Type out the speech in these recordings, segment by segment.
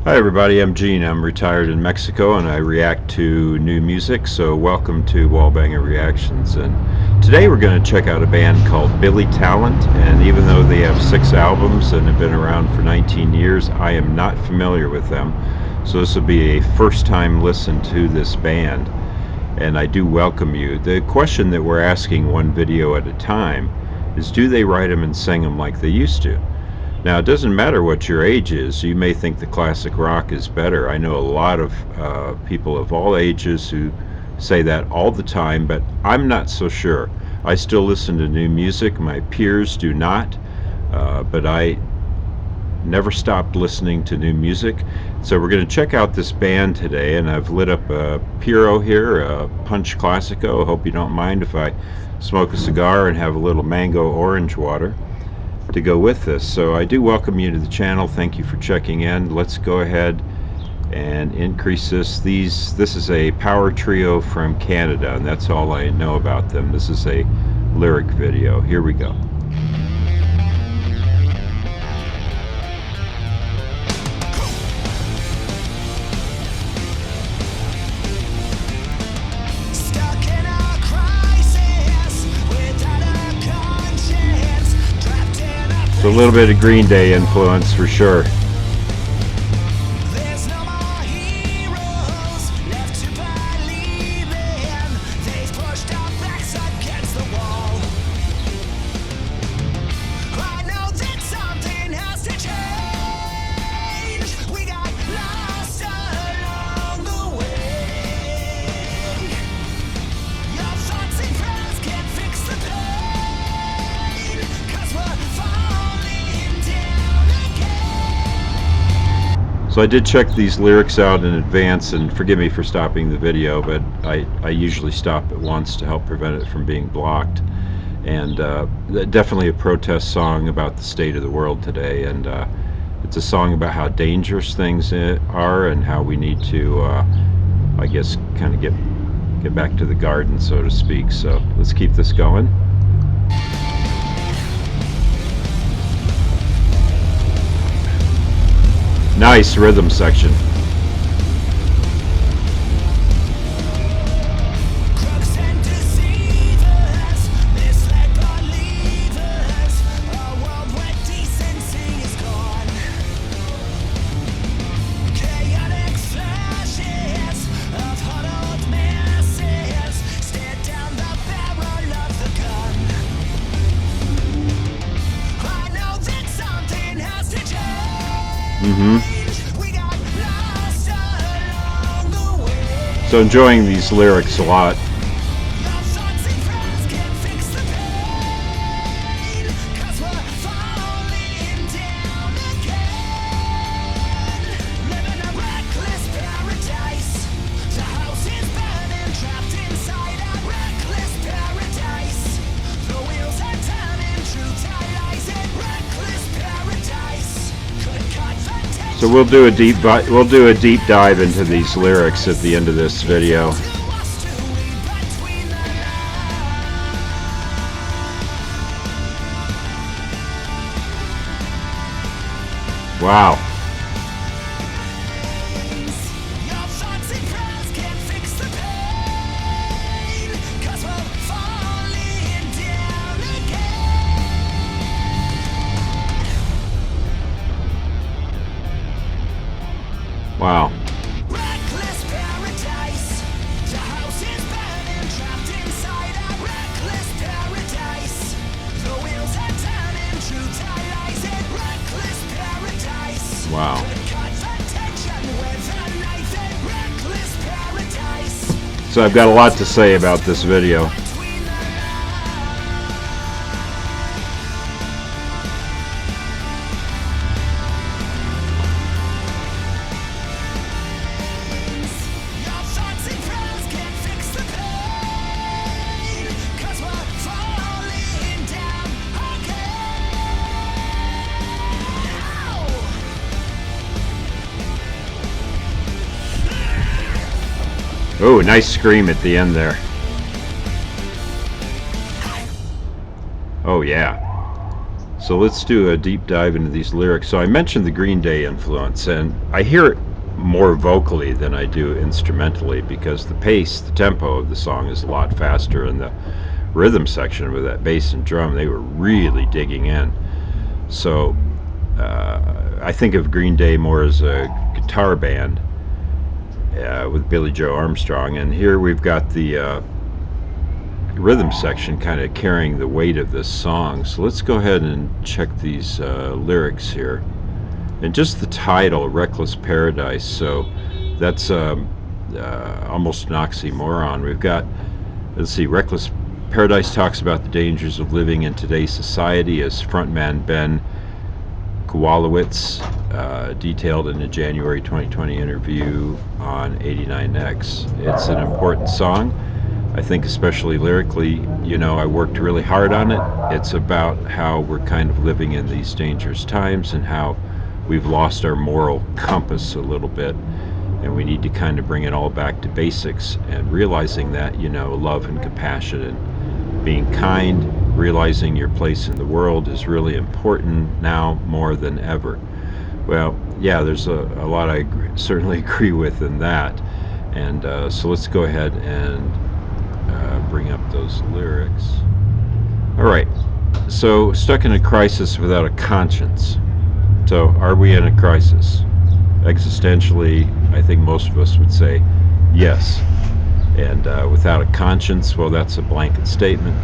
Hi everybody, I'm Gene. I'm retired in Mexico and I react to new music, so welcome to Wallbanger Reactions. And today we're going to check out a band called Billy Talent, and even though they have 6 albums and have been around for 19 years, I am not familiar with them. So this will be a first time listen to this band, and I do welcome you. The question that we're asking one video at a time is, do they write them and sing them like they used to? Now, it doesn't matter what your age is. You may think the classic rock is better. I know a lot of people of all ages who say that all the time, but I'm not so sure. I still listen to new music. My peers do not, but I never stopped listening to new music. So we're going to check out this band today, and I've lit up a Puro here, a Punch Classico. I hope you don't mind if I smoke a cigar and have a little mango orange water to go with this. So I do welcome you to the channel. Thank you for checking in. Let's go ahead and increase this. This is a power trio from Canada, and that's all I know about them. This is a lyric video. Here we go. A little bit of Green Day influence for sure. So I did check these lyrics out in advance, and forgive me for stopping the video, but I usually stop at once to help prevent it from being blocked. And definitely a protest song about the state of the world today, and it's a song about how dangerous things are and how we need to, I guess, kind of get back to the garden, so to speak. So let's keep this going. Nice rhythm section. So enjoying these lyrics a lot. So we'll do a deep dive into these lyrics at the end of this video. Wow. Wow. Wow. So I've got a lot to say about this video. Oh, nice scream at the end there. Oh yeah. So let's do a deep dive into these lyrics. So I mentioned the Green Day influence, and I hear it more vocally than I do instrumentally because the pace, the tempo of the song is a lot faster, and the rhythm section with that bass and drum, they were really digging in. So I think of Green Day more as a guitar band with Billy Joe Armstrong, and here we've got the rhythm section kind of carrying the weight of this song. So let's go ahead and check these lyrics here. And just the title, Reckless Paradise, so that's almost an oxymoron. We've got, let's see, Reckless Paradise talks about the dangers of living in today's society, as frontman Ben Kowalowitz detailed in a January 2020 interview on 89X. It's an important song. I think especially lyrically, I worked really hard on it. It's about how we're kind of living in these dangerous times and how we've lost our moral compass a little bit, and we need to kind of bring it all back to basics, and realizing that, love and compassion and being kind, realizing your place in the world is really important now more than ever. Well, yeah, there's a lot I certainly agree with in that. And so let's go ahead and bring up those lyrics. All right, so stuck in a crisis without a conscience. So are we in a crisis? Existentially, I think most of us would say yes. And without a conscience, well, that's a blanket statement.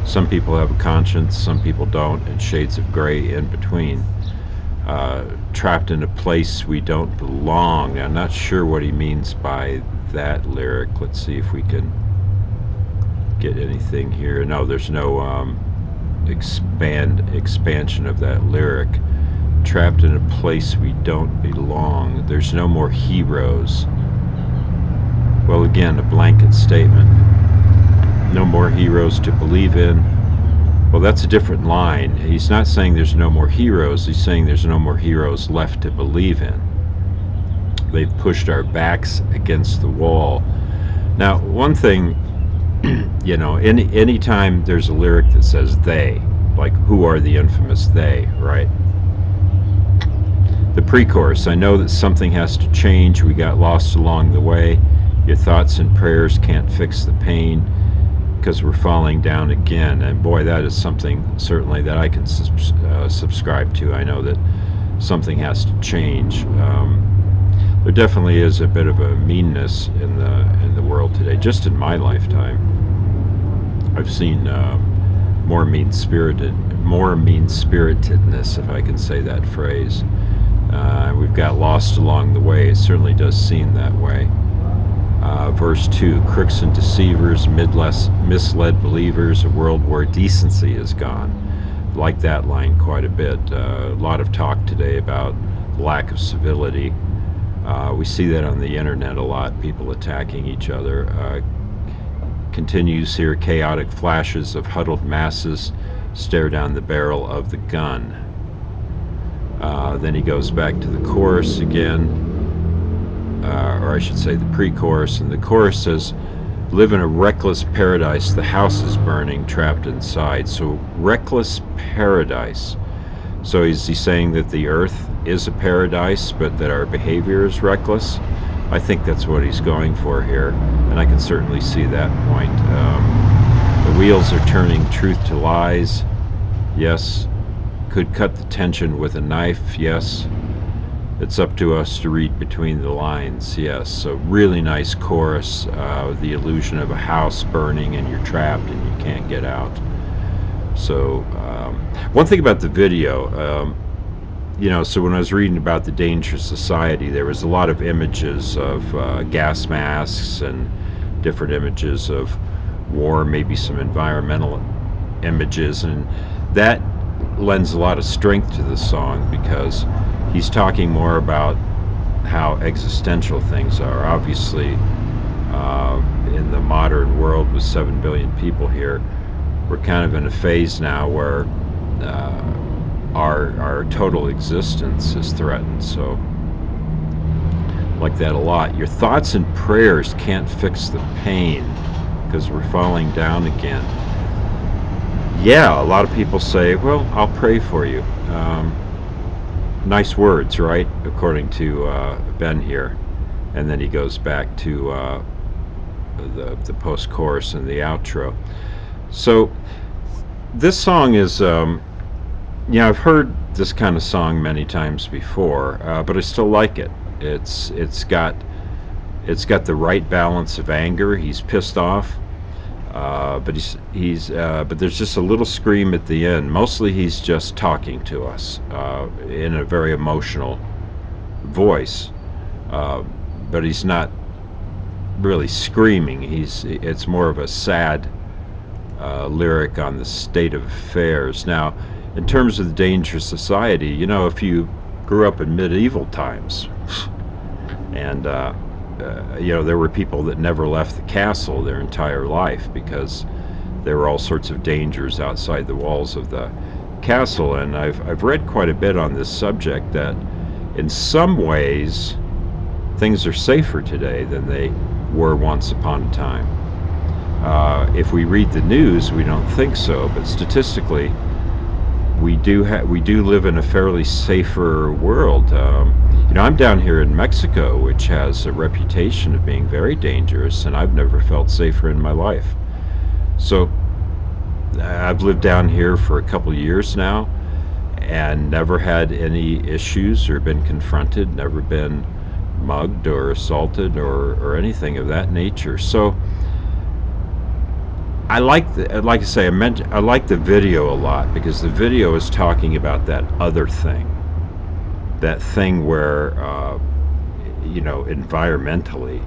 Some people have a conscience, some people don't, and shades of gray in between. Trapped in a place we don't belong. I'm not sure what he means by that lyric. Let's see if we can get anything here. No, there's no expansion of that lyric. Trapped in a place we don't belong. There's no more heroes. Well, again, a blanket statement. No more heroes to believe in. Well, that's a different line. He's not saying there's no more heroes. He's saying there's no more heroes left to believe in. They've pushed our backs against the wall. Now, one thing, any time there's a lyric that says they, like who are the infamous they, right? The pre-chorus, I know that something has to change. We got lost along the way. Your thoughts and prayers can't fix the pain because we're falling down again. And boy, that is something certainly that I can subscribe to. I know that something has to change. There definitely is a bit of a meanness in the world today. Just in my lifetime, I've seen more mean-spiritedness, if I can say that phrase. We've got lost along the way. It certainly does seem that way. Verse 2, crooks and deceivers, misled believers, a world where decency is gone. Like that line quite a bit. A lot of talk today about lack of civility. We see that on the internet a lot, people attacking each other. Continues here, chaotic flashes of huddled masses stare down the barrel of the gun. Then he goes back to the chorus again, or I should say the pre-chorus, and the chorus says, live in a reckless paradise, the house is burning, trapped inside. So reckless paradise. So is he saying that the earth is a paradise, but that our behavior is reckless? I think that's what he's going for here, and I can certainly see that point. The wheels are turning truth to lies. Yes. Could cut the tension with a knife. Yes. It's up to us to read between the lines. Yes. So really nice chorus. The illusion of a house burning and you're trapped and you can't get out. So one thing about the video, so when I was reading about the dangerous society, there was a lot of images of gas masks and different images of war, maybe some environmental images, and that lends a lot of strength to the song because he's talking more about how existential things are. Obviously, in the modern world with 7 billion people here, we're kind of in a phase now where our total existence is threatened. So like that a lot. Your thoughts and prayers can't fix the pain because we're falling down again. Yeah, a lot of people say, well, I'll pray for you. Nice words, right? According to Ben here. And then he goes back to the post chorus and the outro. So this song is, I've heard this kind of song many times before, but I still like it. It's got the right balance of anger. He's pissed off, but there's just a little scream at the end. Mostly, he's just talking to us in a very emotional voice, uh, but he's not really screaming. It's more of a sad lyric on the state of affairs. Now, in terms of the dangerous society, if you grew up in medieval times, and there were people that never left the castle their entire life because there were all sorts of dangers outside the walls of the castle. And I've read quite a bit on this subject that in some ways things are safer today than they were once upon a time. If we read the news, we don't think so, but statistically, we do live in a fairly safer world. I'm down here in Mexico, which has a reputation of being very dangerous, and I've never felt safer in my life. So I've lived down here for a couple of years now, and never had any issues or been confronted, never been mugged or assaulted or anything of that nature. So like I say, I like the video a lot because the video is talking about that other thing, that thing where, environmentally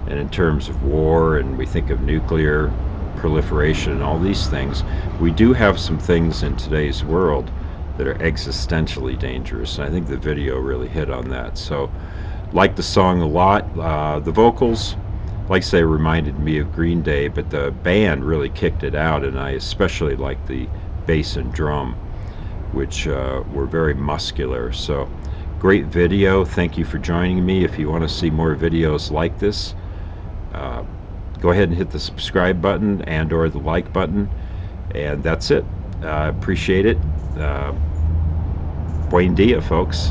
and in terms of war, and we think of nuclear proliferation and all these things, we do have some things in today's world that are existentially dangerous. And I think the video really hit on that. So, like the song a lot. The vocals, like I say, reminded me of Green Day, but the band really kicked it out, and I especially like the bass and drum, which were very muscular. So, great video. Thank you for joining me. If you want to see more videos like this, uh, go ahead and hit the subscribe button and/or the like button, and that's it. Appreciate it. Buen dia, folks.